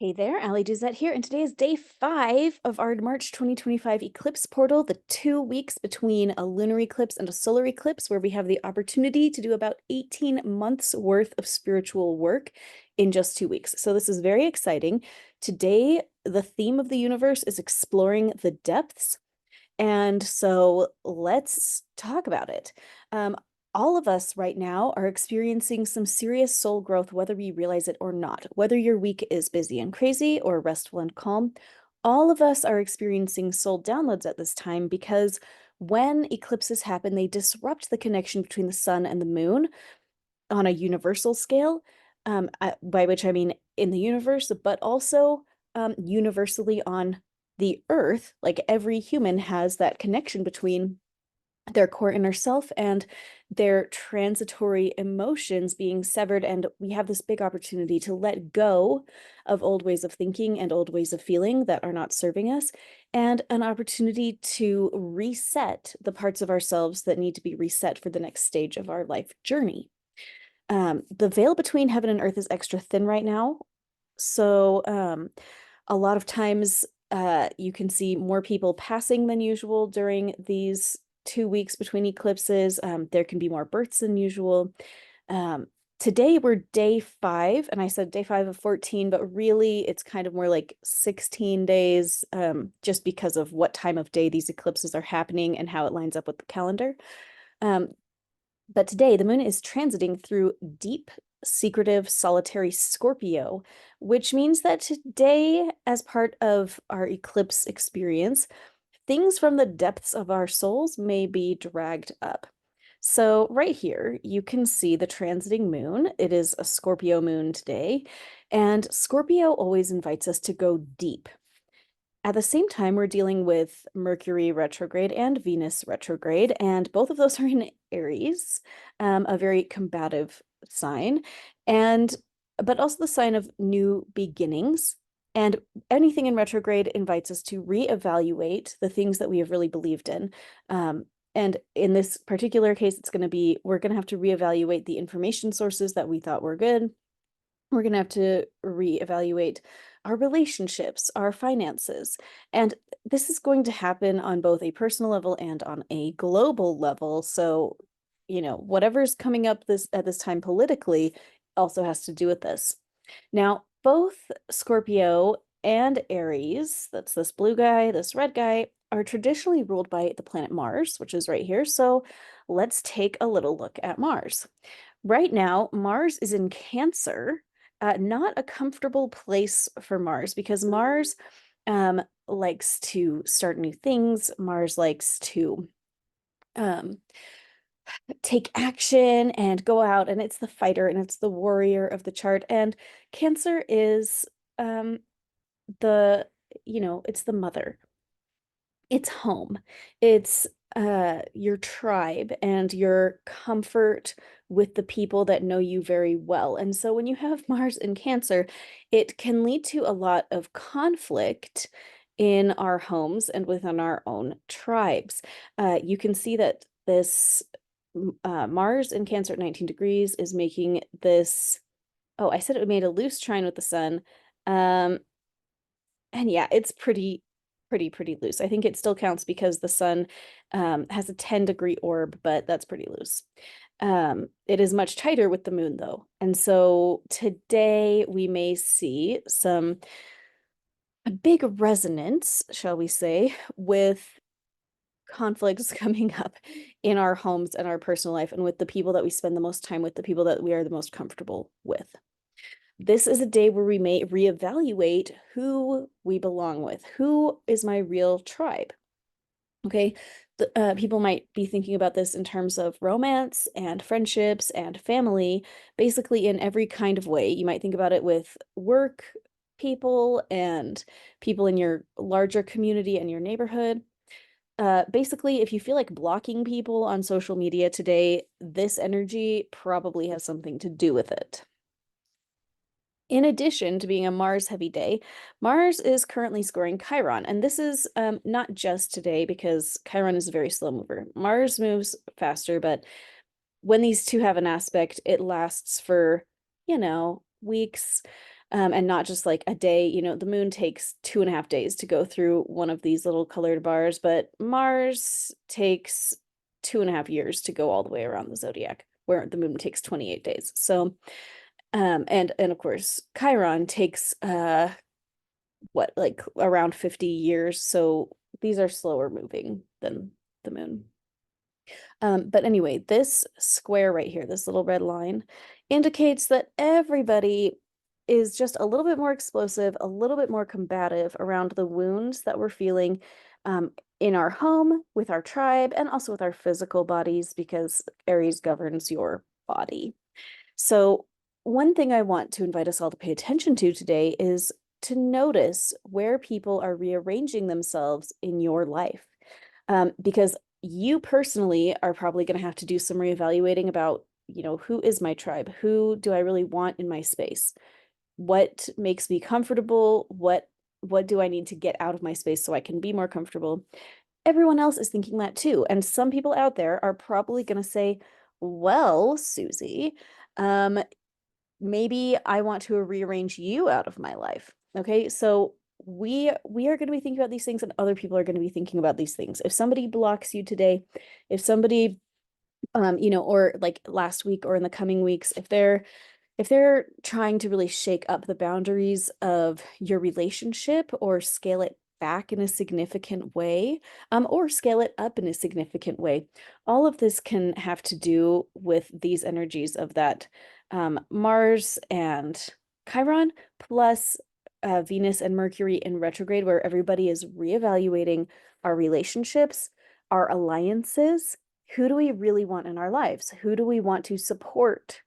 Hey there, Ali Duzette here, and today is day 5 of our March 2025 eclipse portal, the 2 weeks between a lunar eclipse and a solar eclipse, where we have the opportunity to do about 18 months worth of spiritual work in just 2 weeks. So this is very exciting. Today, the theme of the universe is exploring the depths. And so let's talk about it. Um, all of us right now are experiencing some serious soul growth, whether we realize it or not. Whether your week is busy and crazy or restful and calm, all of us are experiencing soul downloads at this time because when eclipses happen, they disrupt the connection between the sun and the moon on a universal scale, by which I mean in the universe, but also universally on the earth. Like every human has that connection between their core inner self and their transitory emotions being severed. And we have this big opportunity to let go of old ways of thinking and old ways of feeling that are not serving us, and an opportunity to reset the parts of ourselves that need to be reset for the next stage of our life journey. The veil between heaven and earth is extra thin right now. So a lot of times you can see more people passing than usual during these 2 weeks between eclipses. There can be more births than usual. Um, Today we're day 5, and I said day 5 of 14, but really it's kind of more like 16 days, just because of what time of day these eclipses are happening and how it lines up with the calendar. Um, but today, the moon is transiting through deep, secretive, solitary Scorpio, which means that today, as part of our eclipse experience, things from the depths of our souls may be dragged up. So, right here, you can see the transiting moon. It is a Scorpio moon today, and Scorpio always invites us to go deep. At the same time, we're dealing with Mercury retrograde and Venus retrograde, and both of those are in Aries, a very combative sign, and but also the sign of new beginnings. And anything in retrograde invites us to reevaluate the things that we have really believed in. And in this particular case, we're going to have to reevaluate the information sources that we thought were good. We're going to have to reevaluate our relationships, our finances. And this is going to happen on both a personal level and on a global level. So, whatever's coming up at this time politically also has to do with this. Now, both Scorpio and Aries, that's this blue guy, this red guy, are traditionally ruled by the planet Mars, which is right here. So let's take a little look at Mars. Right now, Mars is in Cancer, not a comfortable place for Mars because Mars likes to start new things. Mars likes to um, take action and go out, and it's the fighter and it's the warrior of the chart. And Cancer is um, the, it's the mother. It's home. It's your tribe and your comfort with the people that know you very well. And so when you have Mars in Cancer, it can lead to a lot of conflict in our homes and within our own tribes. You can see that this Mars in Cancer at 19 degrees is making this. Oh, I said it made a loose trine with the sun. Um, and yeah, it's pretty loose. I think it still counts because the sun has a 10-degree orb, but that's pretty loose. It is much tighter with the moon, though. And so today we may see a big resonance, shall we say, with conflicts coming up in our homes and our personal life and with the people that we spend the most time with, the people that we are the most comfortable with. This is a day where we may reevaluate who we belong with. Who is my real tribe? Okay, people might be thinking about this in terms of romance and friendships and family, basically in every kind of way. You might think about it with work people and people in your larger community and your neighborhood. Basically, if you feel like blocking people on social media today, this energy probably has something to do with it. In addition to being a Mars heavy day, Mars is currently scoring Chiron. And this is not just today because Chiron is a very slow mover. Mars moves faster, but when these two have an aspect, it lasts for, weeks. and not just like a day. You know, the moon takes 2.5 days to go through one of these little colored bars, but Mars takes 2.5 years to go all the way around the zodiac, where the moon takes 28 days. So, and of course, Chiron takes what, like around 50 years. So these are slower moving than the moon. But anyway, this square right here, this little red line, indicates that everybody is just a little bit more explosive, a little bit more combative around the wounds that we're feeling in our home, with our tribe, and also with our physical bodies, because Aries governs your body. So one thing I want to invite us all to pay attention to today is to notice where people are rearranging themselves in your life. Because you personally are probably going to have to do some reevaluating about, you know, who is my tribe? Who do I really want in my space? What makes me comfortable? What do I need to get out of my space so I can be more comfortable? Everyone else is thinking that too. And some people out there are probably going to say, well, Susie, maybe I want to rearrange you out of my life. Okay, so we are going to be thinking about these things, and other people are going to be thinking about these things. If somebody blocks you today, if somebody you know, or like last week or in the coming weeks, if they're trying to really shake up the boundaries of your relationship or scale it back in a significant way, or scale it up in a significant way, all of this can have to do with these energies of that Mars and Chiron, plus Venus and Mercury in retrograde, where everybody is reevaluating our relationships, our alliances. Who do we really want in our lives? Who do we want to support?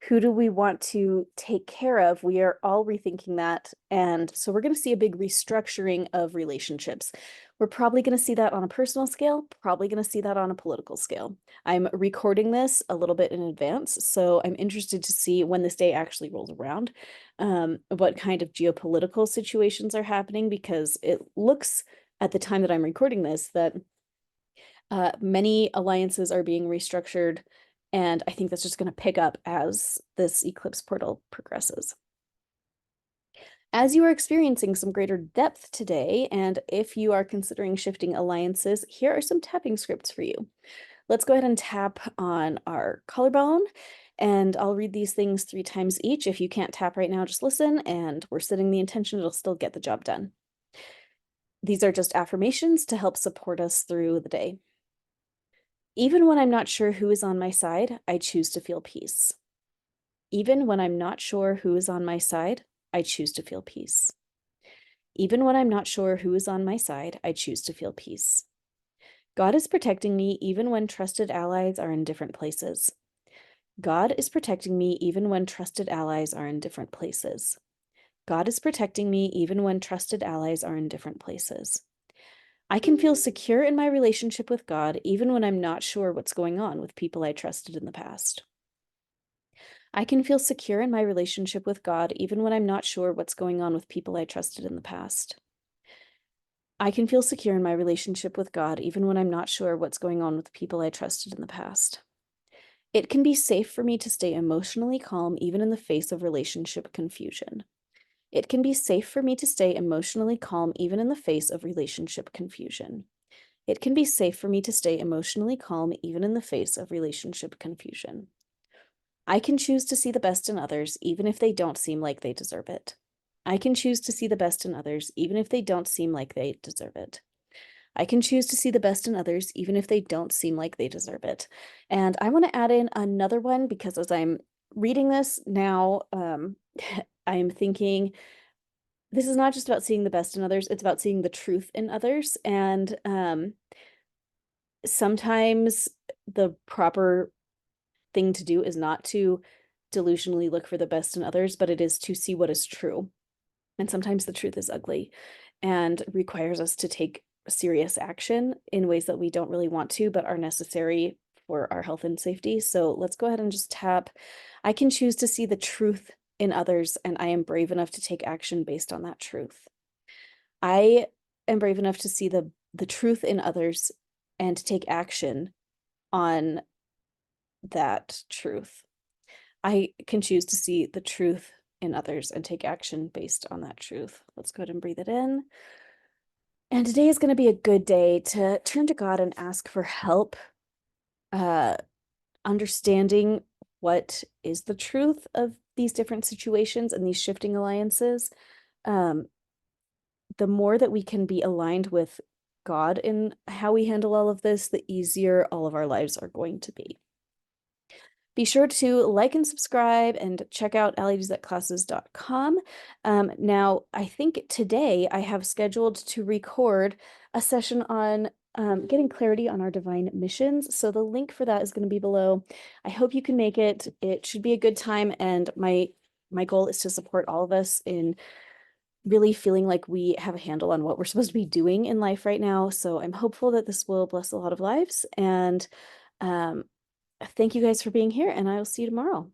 Who do we want to take care of? We are all rethinking that. And so we're going to see a big restructuring of relationships. We're probably going to see that on a personal scale, probably going to see that on a political scale. I'm recording this a little bit in advance, so I'm interested to see when this day actually rolls around, what kind of geopolitical situations are happening, because it looks at the time that I'm recording this that many alliances are being restructured, and I think that's just going to pick up as this eclipse portal progresses. As you are experiencing some greater depth today, and if you are considering shifting alliances, here are some tapping scripts for you. Let's go ahead and tap on our collarbone, and I'll read these things 3 times each. If you can't tap right now, just listen, and we're setting the intention, it'll still get the job done. These are just affirmations to help support us through the day. Even when I'm not sure who is on my side, I choose to feel peace. Even when I'm not sure who is on my side, I choose to feel peace. Even when I'm not sure who is on my side, I choose to feel peace. God is protecting me even when trusted allies are in different places. God is protecting me even when trusted allies are in different places. God is protecting me even when trusted allies are in different places. I can feel secure in my relationship with God even when I'm not sure what's going on with people I trusted in the past. I can feel secure in my relationship with God even when I'm not sure what's going on with people I trusted in the past. I can feel secure in my relationship with God even when I'm not sure what's going on with people I trusted in the past. It can be safe for me to stay emotionally calm even in the face of relationship confusion. It can be safe for me to stay emotionally calm even in the face of relationship confusion. It can be safe for me to stay emotionally calm even in the face of relationship confusion. I can choose to see the best in others even if they don't seem like they deserve it. I can choose to see the best in others even if they don't seem like they deserve it. I can choose to see the best in others even if they don't seem like they deserve it. And I want to add in another one, because as I'm reading this now, I'm thinking this is not just about seeing the best in others, it's about seeing the truth in others. And sometimes the proper thing to do is not to delusionally look for the best in others, but it is to see what is true. And sometimes the truth is ugly and requires us to take serious action in ways that we don't really want to, but are necessary for our health and safety. So let's go ahead and just tap. I can choose to see the truth in others, and I am brave enough to take action based on that truth. I am brave enough to see the truth in others and to take action on that truth. I can choose to see the truth in others and take action based on that truth. Let's go ahead and breathe it in. And today is going to be a good day to turn to God and ask for help, understanding what is the truth of these different situations and these shifting alliances. The more that we can be aligned with God in how we handle all of this, the easier all of our lives are going to be. Be sure to like and subscribe and check out alliedesatclasses.com. Now, I think today I have scheduled to record a session on getting clarity on our divine missions. So the link for that is going to be below. I hope you can make it. It should be a good time. And my goal is to support all of us in really feeling like we have a handle on what we're supposed to be doing in life right now. So I'm hopeful that this will bless a lot of lives. And thank you guys for being here, and I will see you tomorrow.